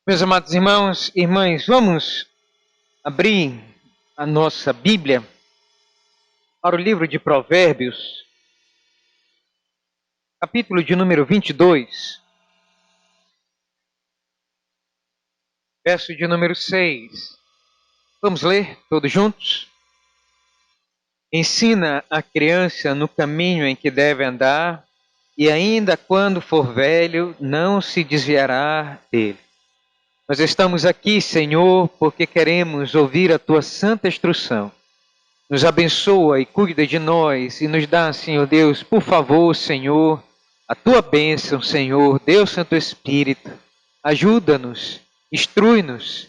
Meus amados irmãos e irmãs, vamos abrir a nossa Bíblia para o livro de Provérbios, capítulo de número 22, verso de número 6. Vamos ler todos juntos? Ensina a criança no caminho em que deve andar, e ainda quando for velho, não se desviará dele. Nós estamos aqui, Senhor, porque queremos ouvir a tua santa instrução. Nos abençoa e cuida de nós e nos dá, Senhor Deus, por favor, Senhor, a tua bênção, Senhor, Deus Santo Espírito. Ajuda-nos, instrui-nos,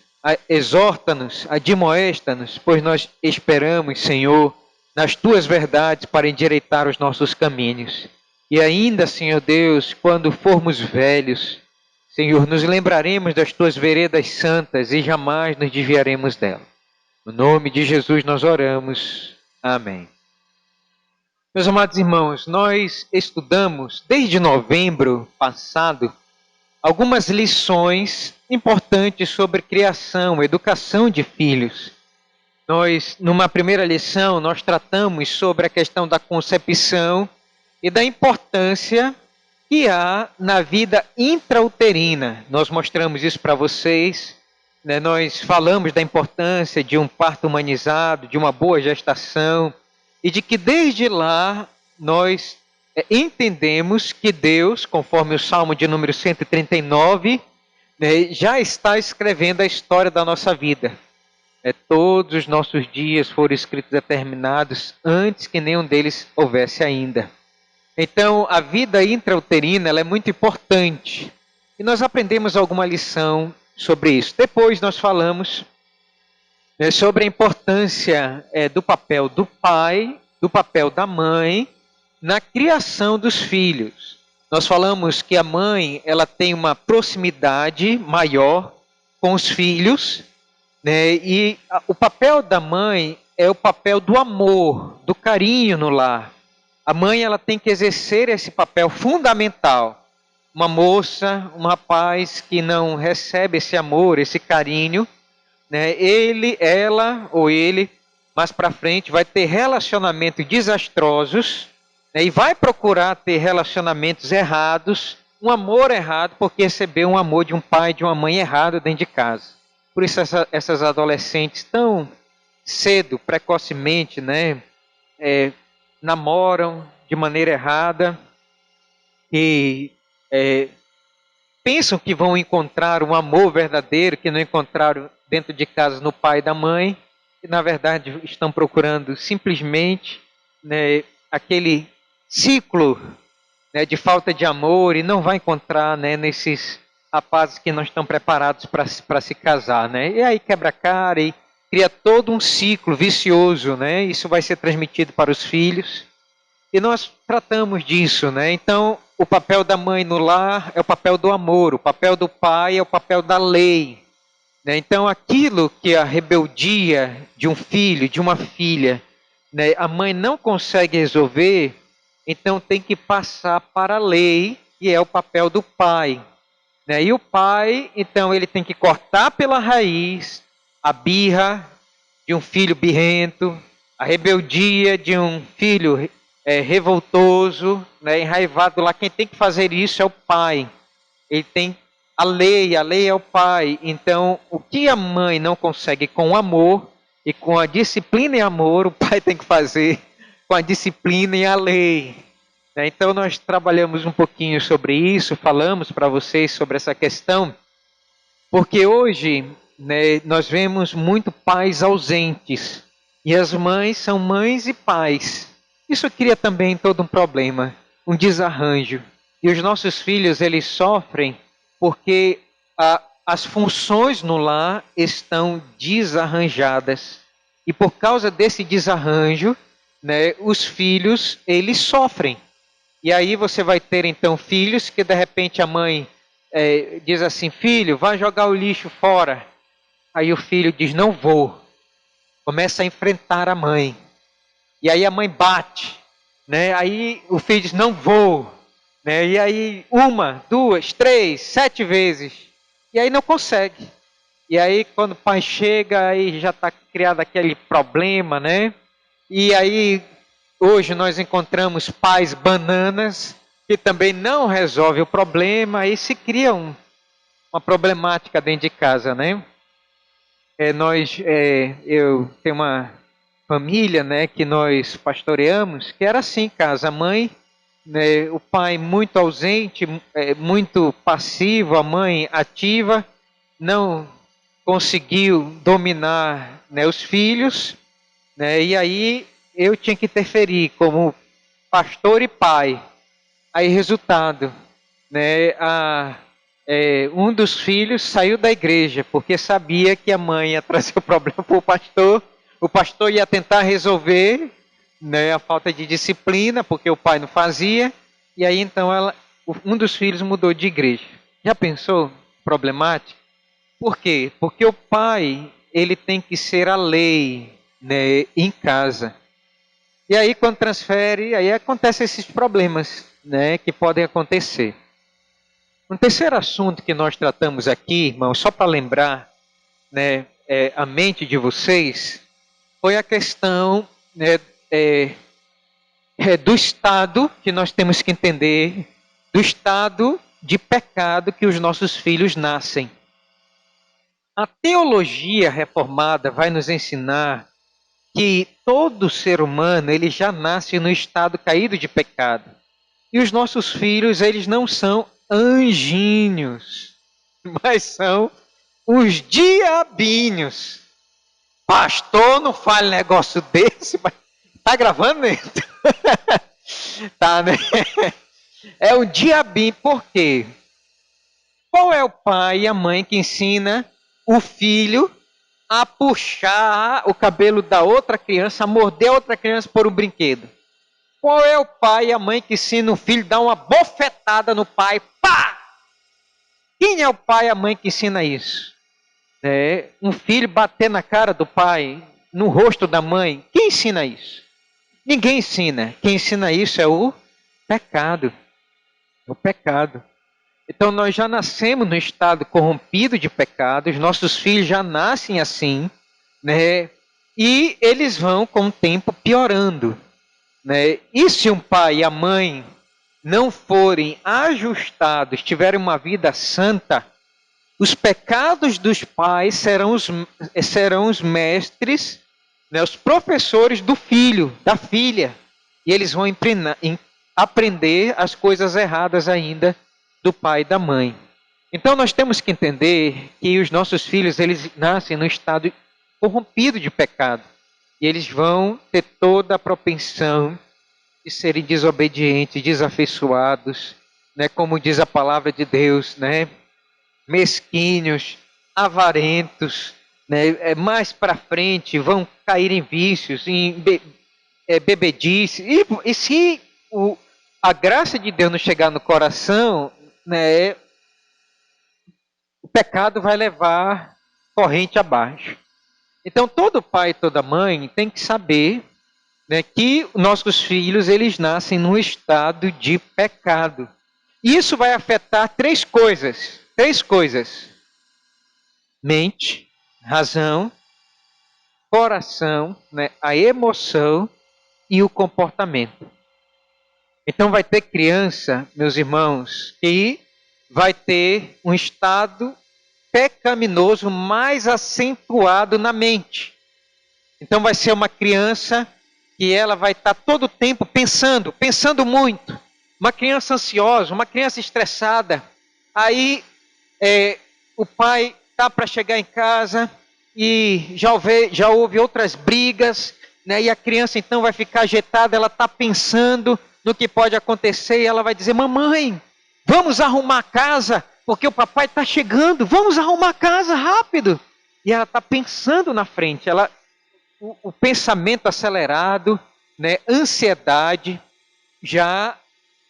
exorta-nos, admoesta-nos, pois nós esperamos, Senhor, nas tuas verdades para endireitar os nossos caminhos. E ainda, Senhor Deus, quando formos velhos, Senhor, nos lembraremos das tuas veredas santas e jamais nos desviaremos delas. No nome de Jesus nós oramos. Amém. Meus amados irmãos, nós estudamos desde novembro passado algumas lições importantes sobre criação, educação de filhos. Numa primeira lição, nós tratamos sobre a questão da concepção e da importância que há na vida intrauterina. Nós mostramos isso para vocês. Nós falamos da importância de um parto humanizado, de uma boa gestação, e de que desde lá nós entendemos que Deus, conforme o Salmo de número 139, já está escrevendo a história da nossa vida. Todos os nossos dias foram escritos determinados antes que nenhum deles houvesse ainda. Então, a vida intrauterina ela é muito importante. E nós aprendemos alguma lição sobre isso. Depois nós falamos sobre a importância do papel do pai, do papel da mãe na criação dos filhos. Nós falamos que a mãe ela tem uma proximidade maior com os filhos, né? E o papel da mãe é o papel do amor, do carinho no lar. A mãe ela tem que exercer esse papel fundamental. Uma moça, um rapaz que não recebe esse amor, esse carinho, né? Ela ou ele, mais para frente, vai ter relacionamentos desastrosos, né? E vai procurar ter relacionamentos errados, um amor errado, porque recebeu um amor de um pai, de uma mãe errado dentro de casa. Por isso essas adolescentes tão cedo, precocemente, né? Namoram de maneira errada e pensam que vão encontrar um amor verdadeiro que não encontraram dentro de casa no pai e da mãe, e na verdade estão procurando simplesmente, né, aquele ciclo, né, de falta de amor e não vai encontrar, né, nesses rapazes que não estão preparados para se casar, né? E aí quebra a cara e cria todo um ciclo vicioso, né? Isso vai ser transmitido para os filhos. E nós tratamos disso, né? Então, o papel da mãe no lar é o papel do amor, o papel do pai é o papel da lei, né? Então, aquilo que a rebeldia de um filho, de uma filha, né, a mãe não consegue resolver, então tem que passar para a lei, e é o papel do pai, né? E o pai, então, ele tem que cortar pela raiz a birra de um filho birrento, a rebeldia de um filho revoltoso, né, enraivado lá. Quem tem que fazer isso é o pai. Ele tem a lei é o pai. Então, o que a mãe não consegue com o amor e com a disciplina e amor, o pai tem que fazer com a disciplina e a lei. Então, nós trabalhamos um pouquinho sobre isso, falamos para vocês sobre essa questão, porque hoje, né, nós vemos muito pais ausentes e as mães são mães e pais. Isso cria também todo um problema, um desarranjo. E os nossos filhos, eles sofrem porque as funções no lar estão desarranjadas. E por causa desse desarranjo, né, os filhos, eles sofrem. E aí você vai ter então filhos que de repente a mãe diz assim, filho, vai jogar o lixo fora. Aí o filho diz, não vou. Começa a enfrentar a mãe. E aí a mãe bate, né? Aí o filho diz, não vou. Né? E aí 1, 2, 3, 7 vezes. E aí não consegue. E aí quando o pai chega, aí já está criado aquele problema, né? E aí hoje nós encontramos pais bananas que também não resolvem o problema, aí se cria uma problemática dentro de casa, né? Eu tenho uma família, né, que nós pastoreamos, que era assim, casa, a mãe, né, o pai muito ausente, muito passivo, a mãe ativa, não conseguiu dominar, né, os filhos, né, e aí eu tinha que interferir como pastor e pai. Aí, resultado, né, um dos filhos saiu da igreja porque sabia que a mãe ia trazer o problema para o pastor ia tentar resolver, né, a falta de disciplina, porque o pai não fazia, e aí então um dos filhos mudou de igreja. Já pensou? Problemático? Por quê? Porque o pai, ele tem que ser a lei, né, em casa. E aí, quando transfere, aí acontecem esses problemas, né, que podem acontecer. Um terceiro assunto que nós tratamos aqui, irmãos, só para lembrar, né, a mente de vocês, foi a questão, né, do estado que nós temos que entender, do estado de pecado que os nossos filhos nascem. A teologia reformada vai nos ensinar que todo ser humano ele já nasce no estado caído de pecado. E os nossos filhos, eles não são anjinhos, mas são os diabinhos. Pastor, não fale negócio desse, mas tá gravando, né? Tá, né? É o diabinho, por quê? Qual é o pai e a mãe que ensina o filho a puxar o cabelo da outra criança, a morder a outra criança por um brinquedo? Qual é o pai e a mãe que ensina o filho a dar uma bofetada no pai? Pá! Quem é o pai e a mãe que ensina isso? Um filho bater na cara do pai, no rosto da mãe. Quem ensina isso? Ninguém ensina. Quem ensina isso é o pecado. O pecado. Então nós já nascemos no estado corrompido de pecado, os nossos filhos já nascem assim, né? E eles vão com o tempo piorando, né? E se um pai e a mãe não forem ajustados, tiverem uma vida santa, os pecados dos pais serão os mestres, né, os professores do filho, da filha. E eles vão aprender as coisas erradas ainda do pai e da mãe. Então nós temos que entender que os nossos filhos, eles nascem no estado corrompido de pecado. E eles vão ter toda a propensão de serem desobedientes, desafeiçoados, né, como diz a palavra de Deus, né, mesquinhos, avarentos, né, mais para frente vão cair em vícios, em bebedice. E se a graça de Deus não chegar no coração, né, o pecado vai levar corrente abaixo. Então todo pai e toda mãe tem que saber, né, que nossos filhos eles nascem num estado de pecado. Isso vai afetar três coisas. Três coisas: mente, razão, coração, né, a emoção e o comportamento. Então vai ter criança, meus irmãos, que vai ter um estado pecaminoso mais acentuado na mente. Então vai ser uma criança que ela vai estar todo o tempo pensando muito. Uma criança ansiosa, uma criança estressada. Aí o pai está para chegar em casa e já houve outras brigas, né? E a criança então vai ficar agitada, ela está pensando no que pode acontecer e ela vai dizer: mamãe, vamos arrumar a casa, porque o papai está chegando, vamos arrumar a casa rápido. E ela está pensando na frente, o pensamento acelerado, né? Ansiedade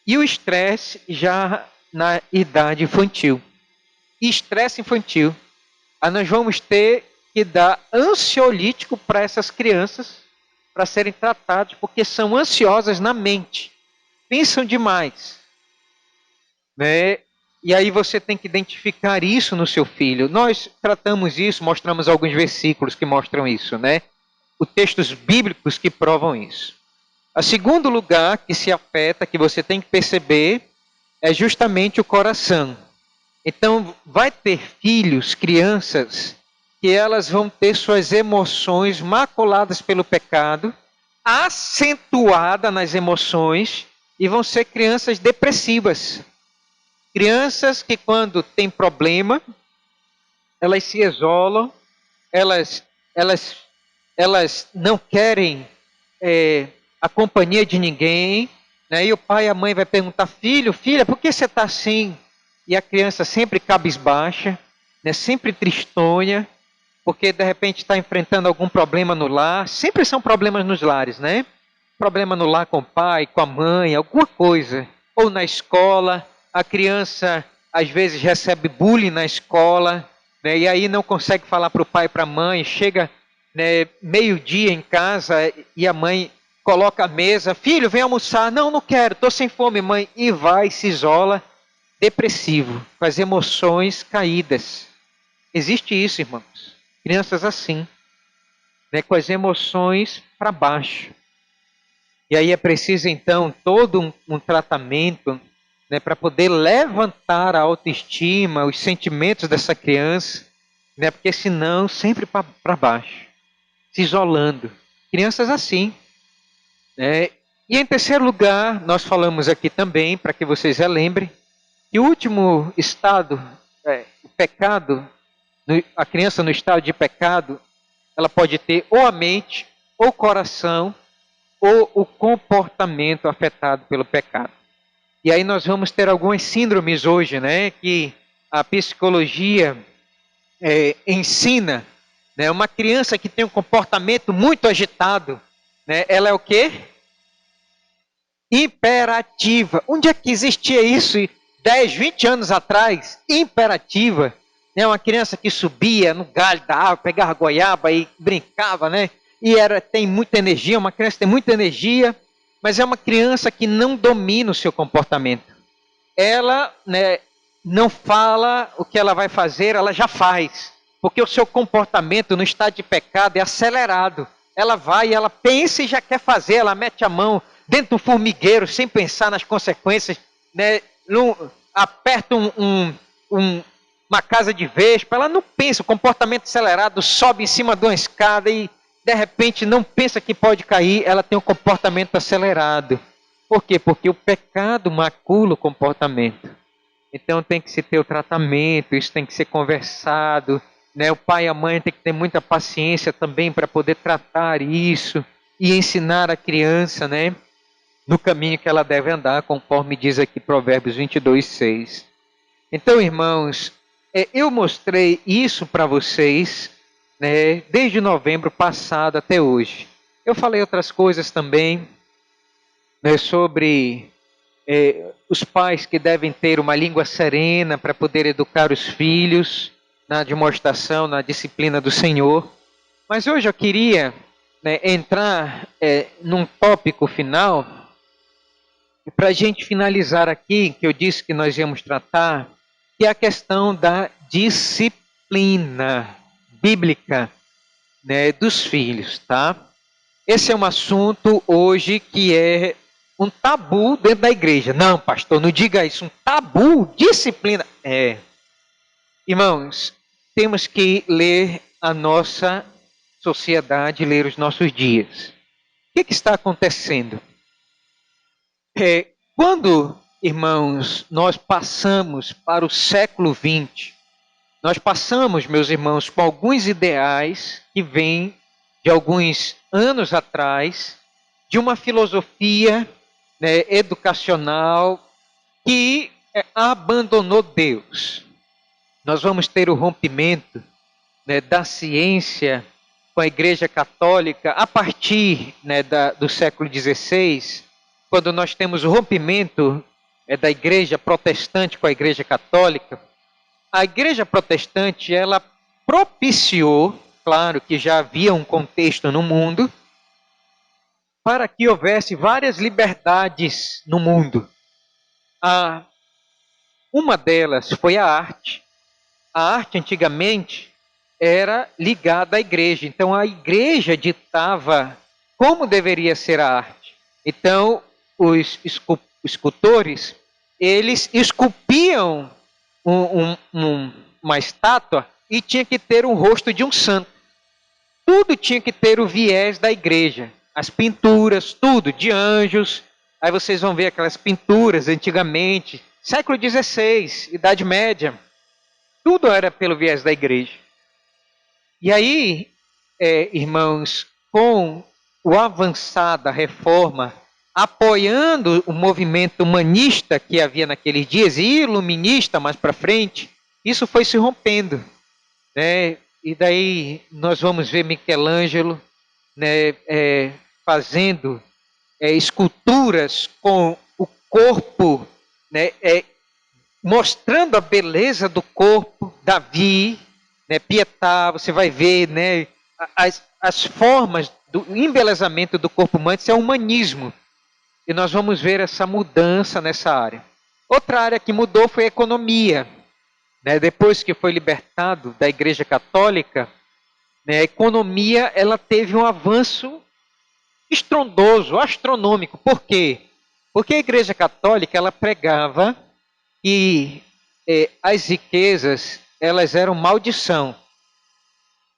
e o estresse já na idade infantil. Estresse infantil. Aí nós vamos ter que dar ansiolítico para essas crianças para serem tratadas, porque são ansiosas na mente, pensam demais, né? E aí você tem que identificar isso no seu filho. Nós tratamos isso, mostramos alguns versículos que mostram isso, né? Os textos bíblicos que provam isso. O segundo lugar que se afeta, que você tem que perceber, é justamente o coração. Então, vai ter filhos, crianças, que elas vão ter suas emoções maculadas pelo pecado, acentuada nas emoções, e vão ser crianças depressivas. Crianças que, quando tem problema, elas se isolam, elas, elas, elas não querem a companhia de ninguém, né? E o pai e a mãe vai perguntar: filho, filha, por que você está assim? E a criança sempre cabisbaixa, né? Sempre tristonha, porque de repente está enfrentando algum problema no lar. Sempre são problemas nos lares, né? Problema no lar com o pai, com a mãe, alguma coisa. Ou na escola, a criança às vezes recebe bullying na escola, né? E aí não consegue falar para o pai e para a mãe. Chega, né, meio-dia em casa e a mãe coloca a mesa: filho, vem almoçar. Não, não quero, estou sem fome, mãe. E vai, se isola, depressivo, com as emoções caídas. Existe isso, irmãos. Crianças assim, né, com as emoções para baixo. E aí é preciso, então, todo um tratamento, né, para poder levantar a autoestima, os sentimentos dessa criança, né, porque senão sempre para baixo, se isolando. Crianças assim. Né? E em terceiro lugar, nós falamos aqui também, para que vocês relembrem, que o último estado, o pecado, a criança no estado de pecado, ela pode ter ou a mente, ou o coração, ou o comportamento afetado pelo pecado. E aí nós vamos ter algumas síndromes hoje, né, que a psicologia ensina, né, uma criança que tem um comportamento muito agitado, né, ela é o quê? Imperativa. Onde é que existia isso 10, 20 anos atrás? Imperativa. Né? Uma criança que subia no galho da árvore, pegava goiaba e brincava, né? E tem muita energia, uma criança tem muita energia, mas é uma criança que não domina o seu comportamento. Ela, né, não fala o que ela vai fazer, ela já faz. Porque o seu comportamento no estado de pecado é acelerado. Ela vai, ela pensa e já quer fazer, ela mete a mão dentro do formigueiro sem pensar nas consequências, né? Aperta uma casa de vespa, ela não pensa, o comportamento acelerado, sobe em cima de uma escada e de repente não pensa que pode cair, ela tem um comportamento acelerado. Por quê? Porque o pecado macula o comportamento. Então tem que se ter o tratamento, isso tem que ser conversado, né? O pai e a mãe tem que ter muita paciência também para poder tratar isso e ensinar a criança, né, no caminho que ela deve andar, conforme diz aqui Provérbios 22:6. Então, irmãos, eu mostrei isso para vocês, né, desde novembro passado até hoje. Eu falei outras coisas também, né, sobre os pais que devem ter uma língua serena para poder educar os filhos na demonstração, na disciplina do Senhor. Mas hoje eu queria, né, entrar num tópico final, para a gente finalizar aqui, que eu disse que nós íamos tratar, que é a questão da disciplina bíblica, né, dos filhos, tá? Esse é um assunto hoje que é um tabu dentro da igreja. Não, pastor, não diga isso. Um tabu, disciplina. Irmãos, temos que ler a nossa sociedade, ler os nossos dias. O que está acontecendo? Quando, irmãos, nós passamos para o século XX, nós passamos, meus irmãos, com alguns ideais que vêm de alguns anos atrás, de uma filosofia, né, educacional que abandonou Deus. Nós vamos ter o rompimento, né, da ciência com a Igreja Católica a partir, né, do século XVI, quando nós temos o rompimento da Igreja Protestante com a Igreja Católica. A Igreja Protestante, ela propiciou, claro que já havia um contexto no mundo, para que houvesse várias liberdades no mundo. Uma delas foi a arte. A arte, antigamente, era ligada à igreja. Então, a igreja ditava como deveria ser a arte. Então, os escultores, eles esculpiam uma estátua e tinha que ter um rosto de um santo. Tudo tinha que ter o viés da igreja. As pinturas, tudo, de anjos. Aí vocês vão ver aquelas pinturas antigamente, século XVI, Idade Média. Tudo era pelo viés da igreja. E aí, irmãos, com o avançar da reforma, apoiando o movimento humanista que havia naqueles dias, e iluminista mais para frente, isso foi se rompendo, né? E daí nós vamos ver Michelangelo, né, fazendo esculturas com o corpo, né, mostrando a beleza do corpo. Davi, né, Pietà, você vai ver, né, as formas do embelezamento do corpo humano. Isso é humanismo. E nós vamos ver essa mudança nessa área. Outra área que mudou foi a economia. Né, depois que foi libertado da Igreja Católica, né, a economia ela teve um avanço estrondoso, astronômico. Por quê? Porque a Igreja Católica ela pregava que as riquezas elas eram maldição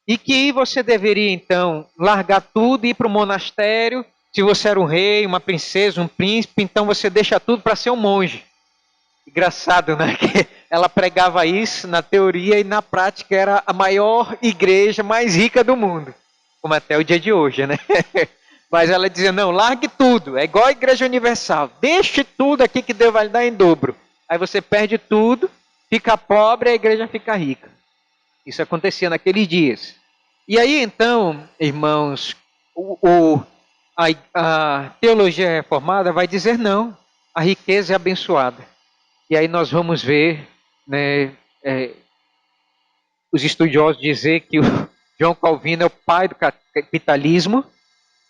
e que você deveria então largar tudo e ir para o monastério. Se você era um rei, uma princesa, um príncipe, então você deixa tudo para ser um monge. Engraçado, né? Que ela pregava isso na teoria e na prática era a maior igreja mais rica do mundo, como até o dia de hoje, né? Mas ela dizia, não, largue tudo, é igual a Igreja Universal, deixe tudo aqui que Deus vai lhe dar em dobro. Aí você perde tudo, fica pobre e a igreja fica rica. Isso acontecia naqueles dias. E aí então, irmãos, a teologia reformada vai dizer não, a riqueza é abençoada. E aí nós vamos ver, né, os estudiosos dizer que o João Calvino é o pai do capitalismo,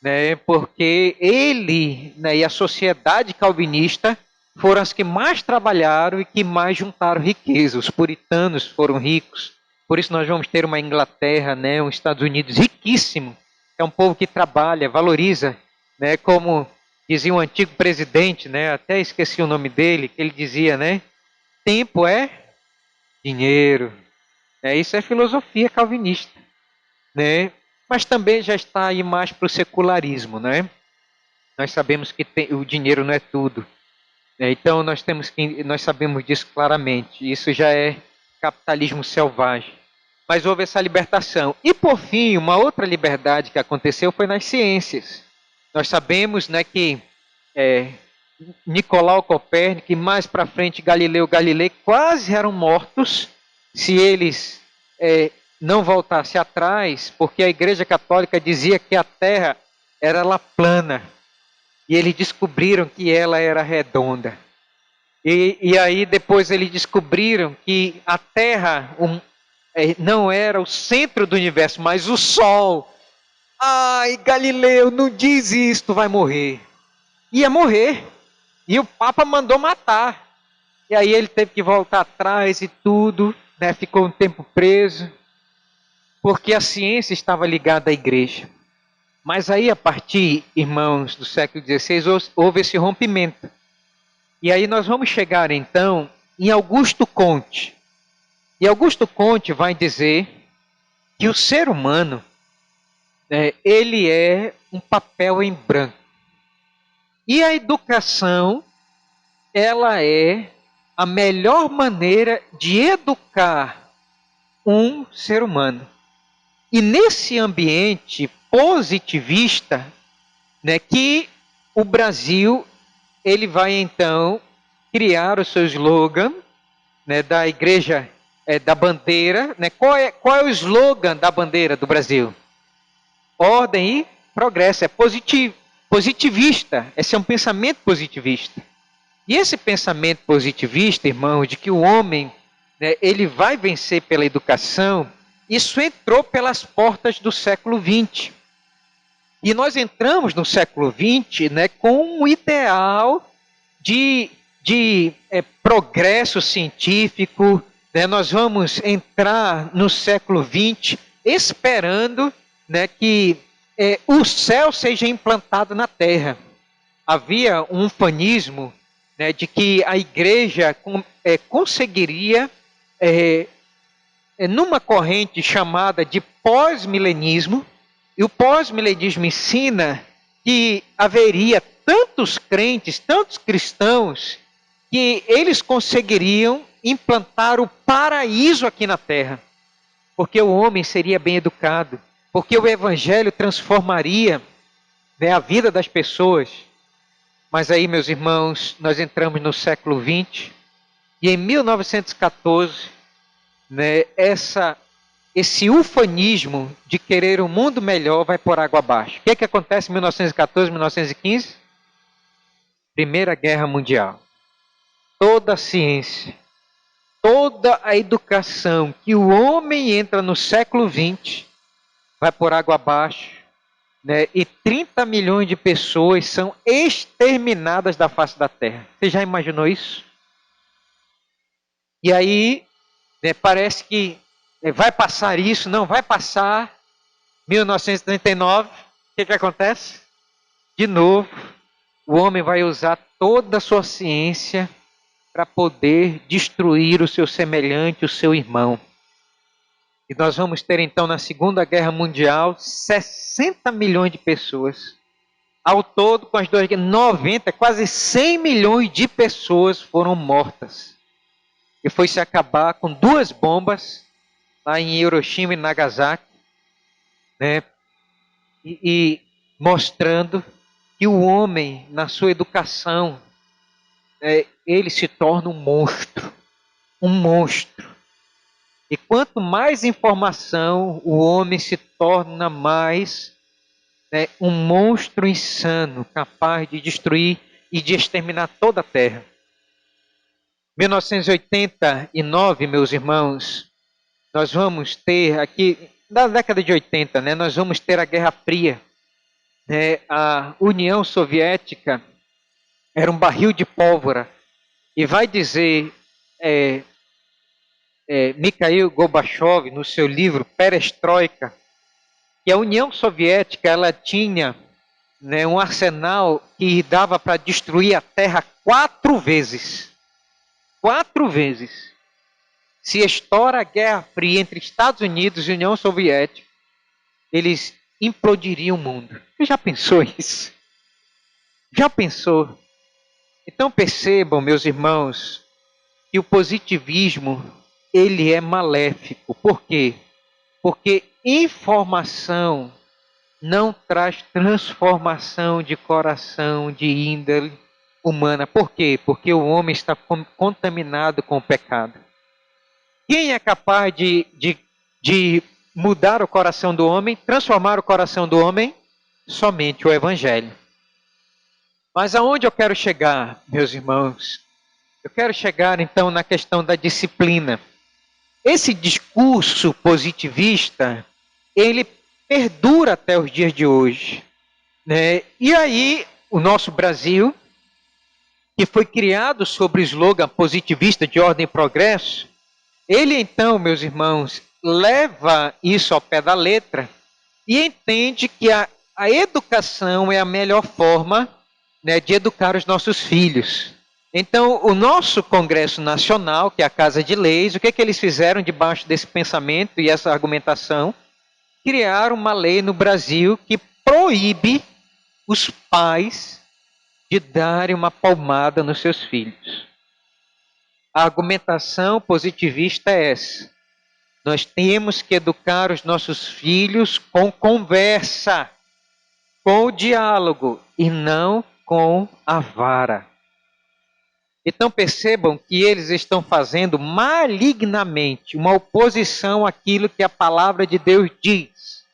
né, porque ele, né, e a sociedade calvinista foram as que mais trabalharam e que mais juntaram riqueza. Os puritanos foram ricos. Por isso nós vamos ter uma Inglaterra, né, um Estados Unidos riquíssimo. É um povo que trabalha, valoriza, né, como dizia um antigo presidente, né, até esqueci o nome dele, que ele dizia, né, tempo é dinheiro. Isso é filosofia calvinista, né? Mas também já está aí mais para o secularismo, né? Nós sabemos que o dinheiro não é tudo. Então nós sabemos disso claramente. Isso já é capitalismo selvagem. Mas houve essa libertação. E por fim, uma outra liberdade que aconteceu foi nas ciências. Nós sabemos, né, que Nicolau Copérnico e mais para frente Galileu Galilei quase eram mortos se eles não voltassem atrás, porque a Igreja Católica dizia que a Terra era lá plana. E eles descobriram que ela era redonda. E aí depois eles descobriram que a Terra não era o centro do universo, mas o Sol. Ai, Galileu, não diz isso, tu vai morrer. Ia morrer. E o Papa mandou matar. E aí ele teve que voltar atrás e tudo, né? Ficou um tempo preso, porque a ciência estava ligada à igreja. Mas aí, a partir, irmãos, do século XVI, houve esse rompimento. E aí nós vamos chegar, então, em Augusto Comte. E Augusto Comte vai dizer que o ser humano, ele é um papel em branco. E a educação, ela é a melhor maneira de educar um ser humano. E nesse ambiente positivista, né, que o Brasil ele vai então criar o seu slogan, né, da igreja, da bandeira, né? Qual é o slogan da bandeira do Brasil? Ordem e progresso, é positivista, esse é um pensamento positivista. E esse pensamento positivista, irmão, de que o homem, né, ele vai vencer pela educação, isso entrou pelas portas do século XX. E nós entramos no século XX, né, com um ideal de progresso científico, né? Nós vamos entrar no século XX esperando, né, que o céu seja implantado na terra. Havia um fanismo, né, de que a igreja conseguiria, numa corrente chamada de pós-milenismo, e o pós-milenismo ensina que haveria tantos crentes, tantos cristãos, que eles conseguiriam implantar o paraíso aqui na terra, porque o homem seria bem educado, porque o evangelho transformaria, né, a vida das pessoas. Mas aí, meus irmãos, nós entramos no século XX e em 1914, né, esse ufanismo de querer um mundo melhor vai por água abaixo. O que é que acontece em 1914, 1915? Primeira Guerra Mundial. Toda a ciência, toda a educação que o homem entra no século XX vai por água abaixo, né? E 30 milhões de pessoas são exterminadas da face da Terra. Você já imaginou isso? E aí, né, parece que vai passar isso, não vai passar. 1939, o que acontece? De novo, o homem vai usar toda a sua ciência para poder destruir o seu semelhante, o seu irmão. E nós vamos ter então na Segunda Guerra Mundial 60 milhões de pessoas. Ao todo, com as duas guerras, 90, quase 100 milhões de pessoas foram mortas. E foi se acabar com 2 bombas lá em Hiroshima e Nagasaki, né? E mostrando que o homem, na sua educação, ele se torna um monstro. Um monstro. E quanto mais informação o homem se torna mais, né, um monstro insano, capaz de destruir e de exterminar toda a Terra. 1989, meus irmãos, nós vamos ter aqui, na década de 80, né, nós vamos ter a Guerra Fria. A União Soviética era um barril de pólvora. E vai dizer Mikhail Gorbachev, no seu livro Perestroika, que a União Soviética ela tinha, né, um arsenal que dava para destruir a Terra 4 vezes. 4 vezes. Se estoura a Guerra Fria entre Estados Unidos e União Soviética, eles implodiriam o mundo. Você já pensou isso? Já pensou? Então percebam, meus irmãos, que o positivismo ele é maléfico. Por quê? Porque informação não traz transformação de coração, de índole humana. Por quê? Porque o homem está contaminado com o pecado. Quem é capaz de mudar o coração do homem, transformar o coração do homem? Somente o Evangelho. Mas aonde eu quero chegar, meus irmãos? Eu quero chegar então na questão da disciplina. Esse discurso positivista, ele perdura até os dias de hoje, né? E aí, o nosso Brasil, que foi criado sobre o slogan positivista de ordem e progresso, ele então, meus irmãos, leva isso ao pé da letra e entende que a educação é a melhor forma, né, de educar os nossos filhos. Então, o nosso Congresso Nacional, que é a Casa de Leis, o que eles fizeram debaixo desse pensamento e essa argumentação? Criaram uma lei no Brasil que proíbe os pais de darem uma palmada nos seus filhos. A argumentação positivista é essa. Nós temos que educar os nossos filhos com conversa, com o diálogo e não com a vara. Então percebam que eles estão fazendo malignamente uma oposição àquilo que a palavra de Deus diz.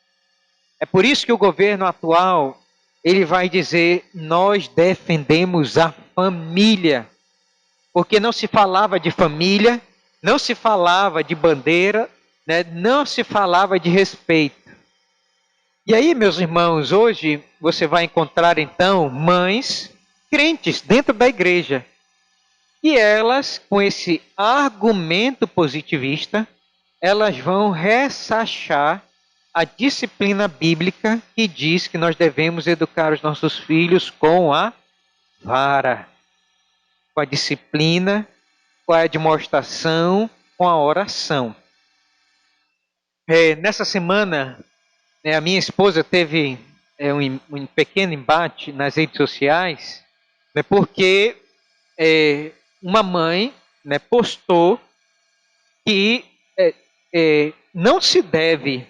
É por isso que o governo atual, ele vai dizer, nós defendemos a família. Porque não se falava de família, não se falava de bandeira, né? Não se falava de respeito. E aí, meus irmãos, hoje você vai encontrar então mães crentes dentro da igreja, E elas, com esse argumento positivista, elas vão ressachar a disciplina bíblica que diz que nós devemos educar os nossos filhos com a vara, com a disciplina, com a demonstração, com a oração. Nessa semana, a minha esposa teve um pequeno embate nas redes sociais, porque uma mãe postou que não se deve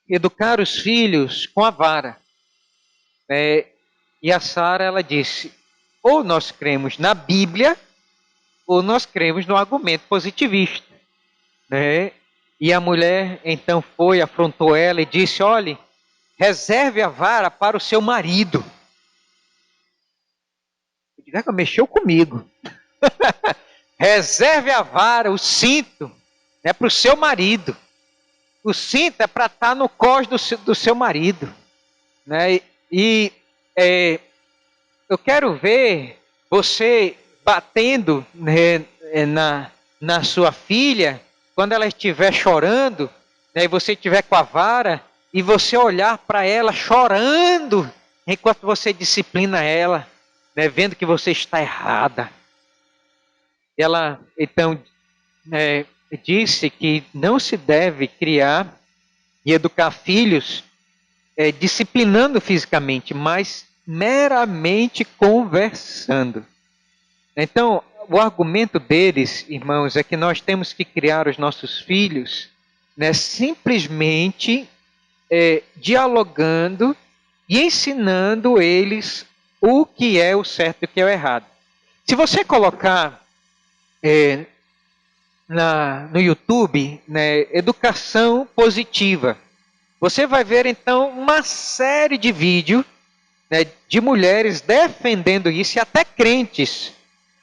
educar os filhos com a vara. E a Sara, ela disse, ou nós cremos na Bíblia, ou nós cremos no argumento positivista. E a mulher então afrontou ela e disse, olhe, reserve a vara para o seu marido. Eu digo, mexeu comigo. Reserve a vara, o cinto, para o seu marido. O cinto é para estar no cós do seu marido. Eu quero ver você batendo na sua filha, quando ela estiver chorando, e você estiver com a vara, e você olhar para ela chorando, enquanto você disciplina ela, vendo que você está errada. Ela, então, disse que não se deve criar e educar filhos disciplinando fisicamente, mas meramente conversando. Então, o argumento deles, irmãos, é que nós temos que criar os nossos filhos simplesmente dialogando e ensinando eles o que é o certo e o que é o errado. Se você colocar no YouTube, educação positiva, você vai ver então uma série de vídeos de mulheres defendendo isso, e até crentes,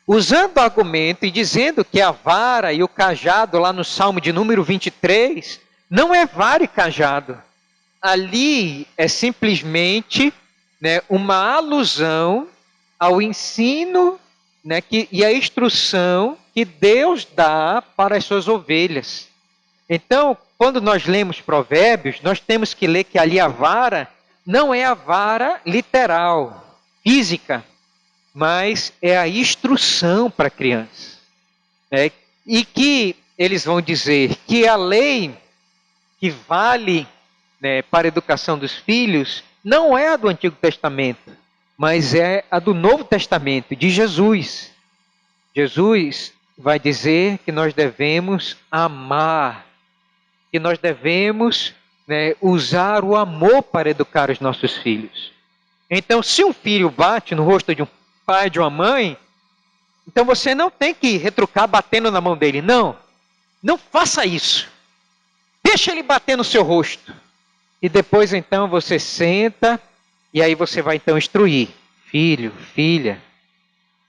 usando o argumento e dizendo que a vara e o cajado, lá no Salmo de número 23, não é vara e cajado. Ali é simplesmente uma alusão ao ensino e a instrução que Deus dá para as suas ovelhas. Então, quando nós lemos Provérbios, nós temos que ler que ali a vara não é a vara literal, física, mas é a instrução para a criança. E que eles vão dizer que a lei que vale para a educação dos filhos não é a do Antigo Testamento, mas é a do Novo Testamento, de Jesus. Jesus vai dizer que nós devemos amar, que nós devemos usar o amor para educar os nossos filhos. Então, se um filho bate no rosto de um pai, de uma mãe, então você não tem que retrucar batendo na mão dele. Não, não faça isso. Deixa ele bater no seu rosto. E depois então você senta e aí você vai então instruir. Filho, filha,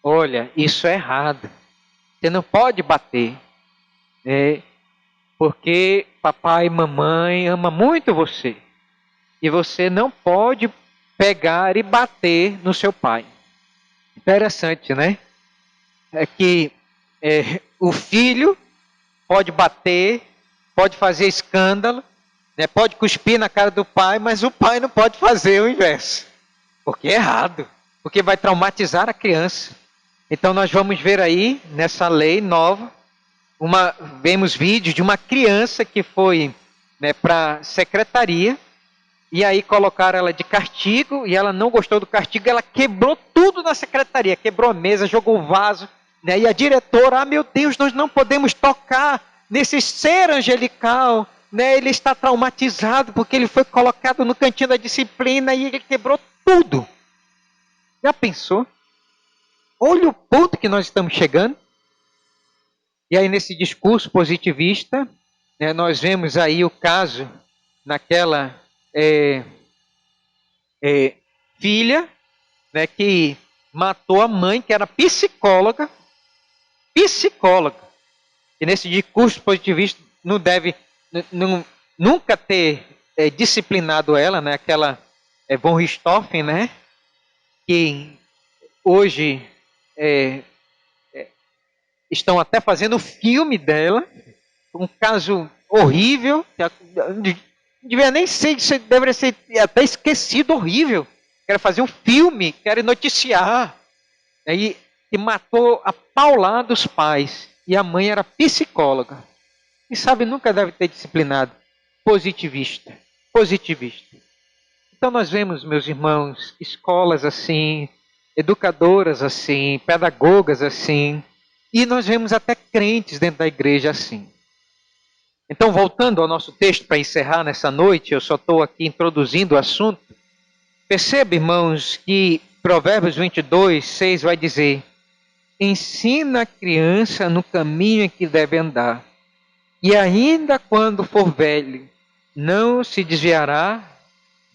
olha, isso é errado. Você não pode bater. Porque papai e mamãe amam muito você. E você não pode pegar e bater no seu pai. Interessante, né? É que o filho pode bater, pode fazer escândalo, pode cuspir na cara do pai, mas o pai não pode fazer o inverso. Porque é errado. Porque vai traumatizar a criança. Então nós vamos ver aí, nessa lei nova, vemos vídeos de uma criança que foi para a secretaria, e aí colocaram ela de castigo, e ela não gostou do castigo, ela quebrou tudo na secretaria, quebrou a mesa, jogou o vaso, e a diretora, meu Deus, nós não podemos tocar nesse ser angelical, ele está traumatizado, porque ele foi colocado no cantinho da disciplina, e ele quebrou tudo. Já pensou? Olha o ponto que nós estamos chegando. E aí nesse discurso positivista, nós vemos aí o caso naquela filha que matou a mãe, que era psicóloga, e nesse discurso positivista não deve nunca ter disciplinado ela, aquela von Richthofen, que hoje estão até fazendo filme dela, um caso horrível, não devia nem ser, deveria ser até esquecido, horrível. Querem fazer um filme, querem noticiar. Aí, e matou a paulada os pais. E a mãe era psicóloga. E sabe, nunca deve ter disciplinado. Positivista. Positivista. Então nós vemos, meus irmãos, escolas assim, educadoras assim, pedagogas assim. E nós vemos até crentes dentro da igreja assim. Então, voltando ao nosso texto para encerrar nessa noite, eu só estou aqui introduzindo o assunto. Perceba, irmãos, que Provérbios 22, 6 vai dizer: ensina a criança no caminho em que deve andar, e ainda quando for velho, não se desviará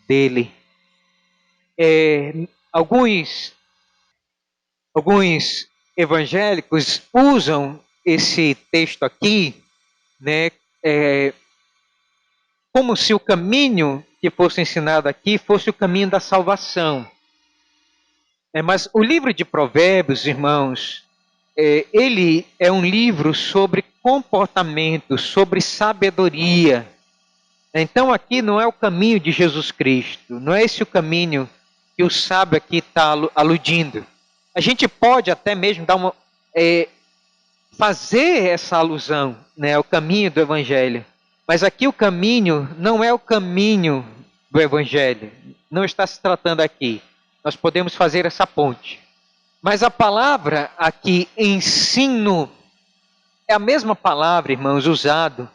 dele. Alguns evangélicos usam esse texto aqui, né, é, como se o caminho que fosse ensinado aqui fosse o caminho da salvação. Mas o livro de Provérbios, irmãos, ele é um livro sobre comportamento, sobre sabedoria. Então aqui não é o caminho de Jesus Cristo, não é esse o caminho que o sábio aqui está aludindo. A gente pode até mesmo fazer essa alusão, né, ao caminho do Evangelho. Mas aqui o caminho não é o caminho do Evangelho. Não está se tratando aqui. Nós podemos fazer essa ponte. Mas a palavra aqui, ensino, é a mesma palavra, irmãos, usado,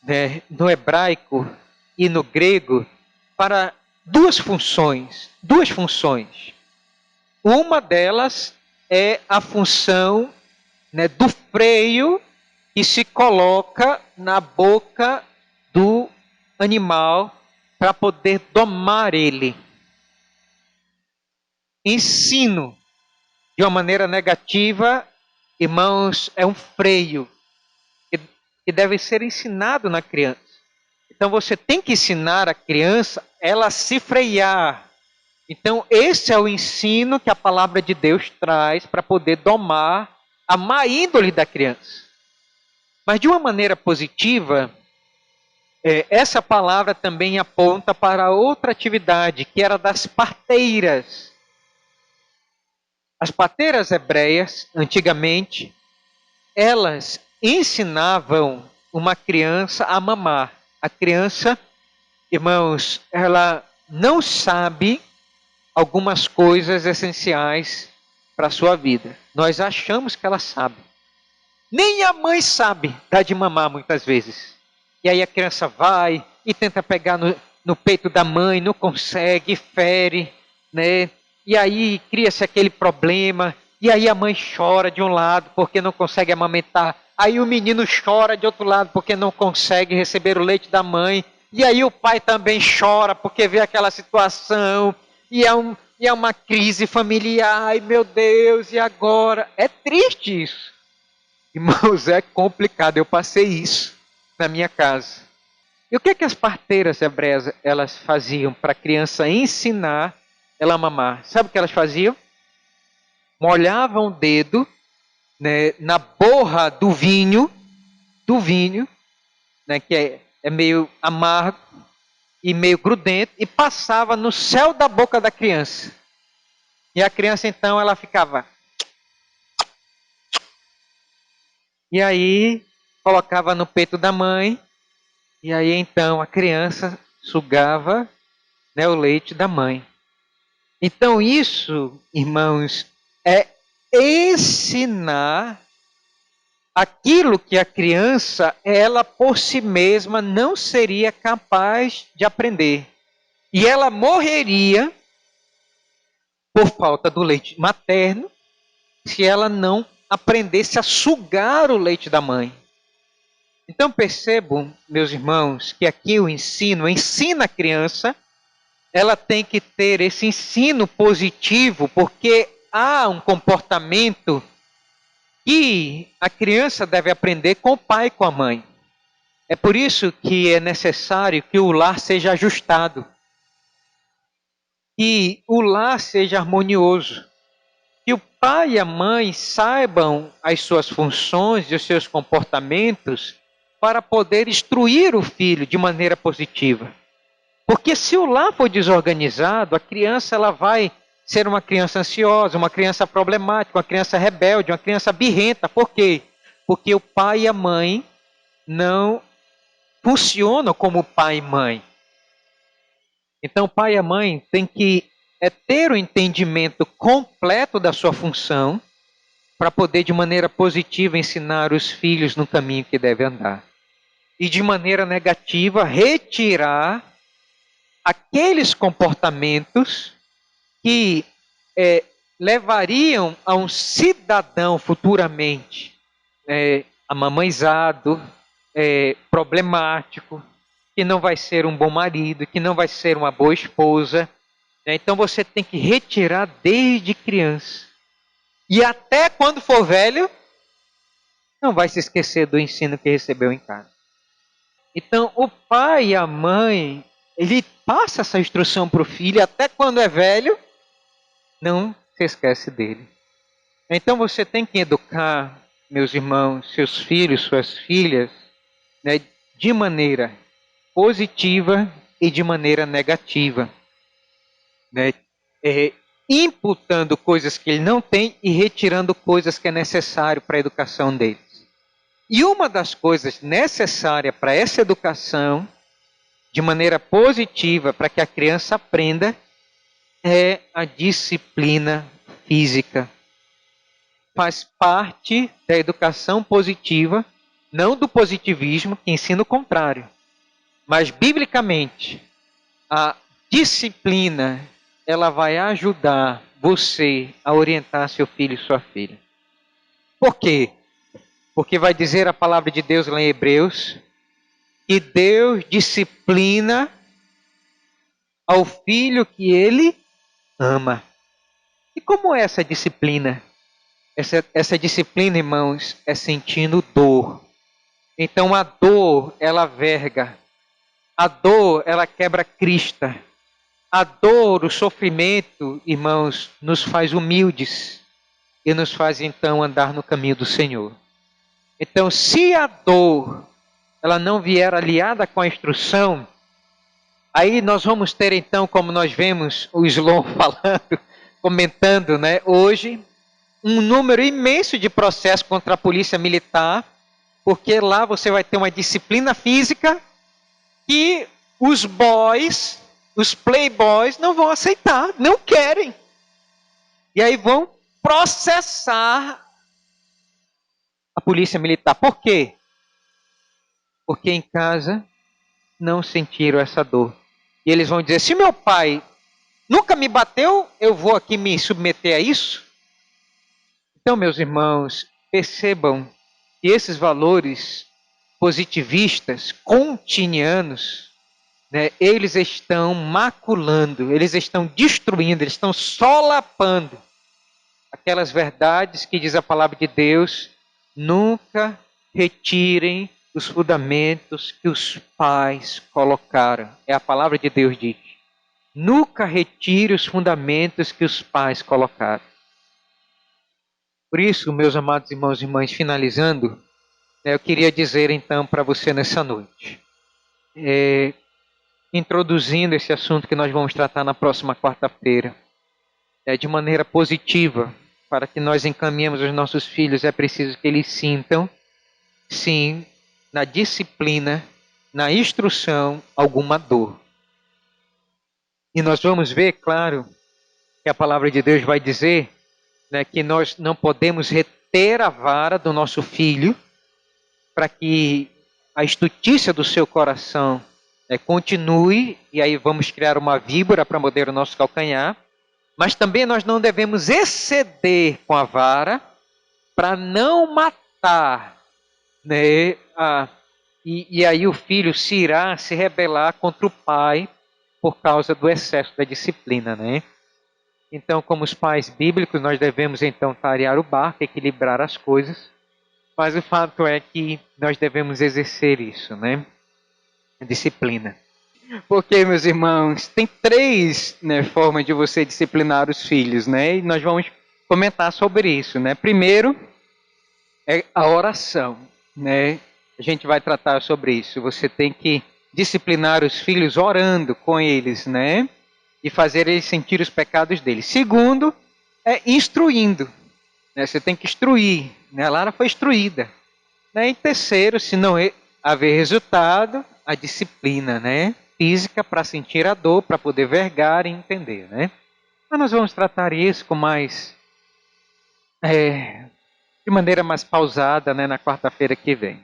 né, no hebraico e no grego para duas funções. Duas funções. Uma delas é a função, né, do freio que se coloca na boca do animal para poder domar ele. Ensino, de uma maneira negativa, irmãos, é um freio que deve ser ensinado na criança. Então você tem que ensinar a criança ela a se frear. Então esse é o ensino que a palavra de Deus traz para poder domar a má índole da criança. Mas de uma maneira positiva, essa palavra também aponta para outra atividade, que era das parteiras. As parteiras hebreias, antigamente, elas ensinavam uma criança a mamar. A criança, irmãos, ela não sabe algumas coisas essenciais para a sua vida. Nós achamos que ela sabe. Nem a mãe sabe dar de mamar muitas vezes. E aí a criança vai e tenta pegar no peito da mãe, não consegue, fere, né? E aí cria-se aquele problema. E aí a mãe chora de um lado porque não consegue amamentar. Aí o menino chora de outro lado porque não consegue receber o leite da mãe. E aí o pai também chora porque vê aquela situação. E é uma crise familiar. Ai meu Deus, e agora? É triste isso. Irmãos, é complicado. Eu passei isso na minha casa. E o que as parteiras hebreias elas faziam para a criança ensinar ela a mamar? Sabe o que elas faziam? Molhavam o dedo, né, na borra do vinho, né, que é meio amargo e meio grudento, e passava no céu da boca da criança. E a criança então ela ficava. E aí colocava no peito da mãe. E aí então a criança sugava, né, o leite da mãe. Então isso, irmãos, é ensinar aquilo que a criança, ela por si mesma não seria capaz de aprender. E ela morreria por falta do leite materno se ela não aprendesse a sugar o leite da mãe. Então percebam, meus irmãos, que aqui o ensino ensina a criança, ela tem que ter esse ensino positivo, porque há um comportamento que a criança deve aprender com o pai e com a mãe. É por isso que é necessário que o lar seja ajustado, que o lar seja harmonioso. que o pai e a mãe saibam as suas funções e os seus comportamentos para poder instruir o filho de maneira positiva. Porque se o lar for desorganizado, a criança ela vai ser uma criança ansiosa, uma criança problemática, uma criança rebelde, uma criança birrenta. Por quê? Porque o pai e a mãe não funcionam como pai e mãe. Então, o pai e a mãe têm que ter o entendimento completo da sua função para poder, de maneira positiva, ensinar os filhos no caminho que deve andar. E, de maneira negativa, retirar aqueles comportamentos que levariam a um cidadão futuramente amamãezado, problemático, que não vai ser um bom marido, que não vai ser uma boa esposa. Então você tem que retirar desde criança. E até quando for velho, não vai se esquecer do ensino que recebeu em casa. Então o pai e a mãe, ele passa essa instrução para o filho, até quando é velho, não se esquece dele. Então você tem que educar, meus irmãos, seus filhos, suas filhas, né, de maneira positiva e de maneira negativa, né? Imputando coisas que ele não tem e retirando coisas que é necessário para a educação deles. E uma das coisas necessárias para essa educação, de maneira positiva, para que a criança aprenda, é a disciplina física. Faz parte da educação positiva, não do positivismo, que ensina o contrário. Mas, biblicamente, a disciplina, ela vai ajudar você a orientar seu filho e sua filha. Por quê? Porque vai dizer a palavra de Deus lá em Hebreus, que Deus disciplina ao filho que ele ama. E como é essa disciplina? Essa disciplina, irmãos, é sentindo dor. Então a dor, ela verga. A dor, ela quebra crista. A dor, o sofrimento, irmãos, nos faz humildes e nos faz então andar no caminho do Senhor. Então, se a dor ela não vier aliada com a instrução, aí nós vamos ter então, como nós vemos o Sloan falando, comentando, né, hoje, um número imenso de processos contra a polícia militar, porque lá você vai ter uma disciplina física que os boys, os playboys, não vão aceitar, não querem. E aí vão processar a polícia militar. Por quê? Porque em casa não sentiram essa dor. E eles vão dizer, se meu pai nunca me bateu, eu vou aqui me submeter a isso? Então, meus irmãos, percebam que esses valores positivistas, continianos, né, eles estão maculando, eles estão destruindo, eles estão solapando aquelas verdades que diz a palavra de Deus. Nunca retirem os fundamentos que os pais colocaram. É a palavra de Deus diz. Nunca retire os fundamentos que os pais colocaram. Por isso, meus amados irmãos e irmãs, finalizando, eu queria dizer então para você nessa noite, introduzindo esse assunto que nós vamos tratar na próxima quarta-feira, de maneira positiva, para que nós encaminhemos os nossos filhos, é preciso que eles sintam, sim, na disciplina, na instrução, alguma dor. E nós vamos ver, claro, que a palavra de Deus vai dizer, né, que nós não podemos reter a vara do nosso filho para que a estutícia do seu coração continue, e aí vamos criar uma víbora para morder o nosso calcanhar, mas também nós não devemos exceder com a vara para não matar, né, e aí o filho se irá se rebelar contra o pai por causa do excesso da disciplina, né? Então, como os pais bíblicos, nós devemos então tarear o barco, equilibrar as coisas, mas o fato é que nós devemos exercer isso, né? A disciplina. Porque, meus irmãos, tem três, né, formas de você disciplinar os filhos, né? E nós vamos comentar sobre isso, né? Primeiro é a oração, né? A gente vai tratar sobre isso. Você tem que disciplinar os filhos orando com eles, né? E fazer eles sentir os pecados deles. Segundo, é instruindo, né? Você tem que instruir, né? A Lara foi instruída, né? E terceiro, se não haver resultado, a disciplina, né? Física para sentir a dor, para poder vergar e entender, né? Mas nós vamos tratar isso com mais de maneira mais pausada, né, na quarta-feira que vem.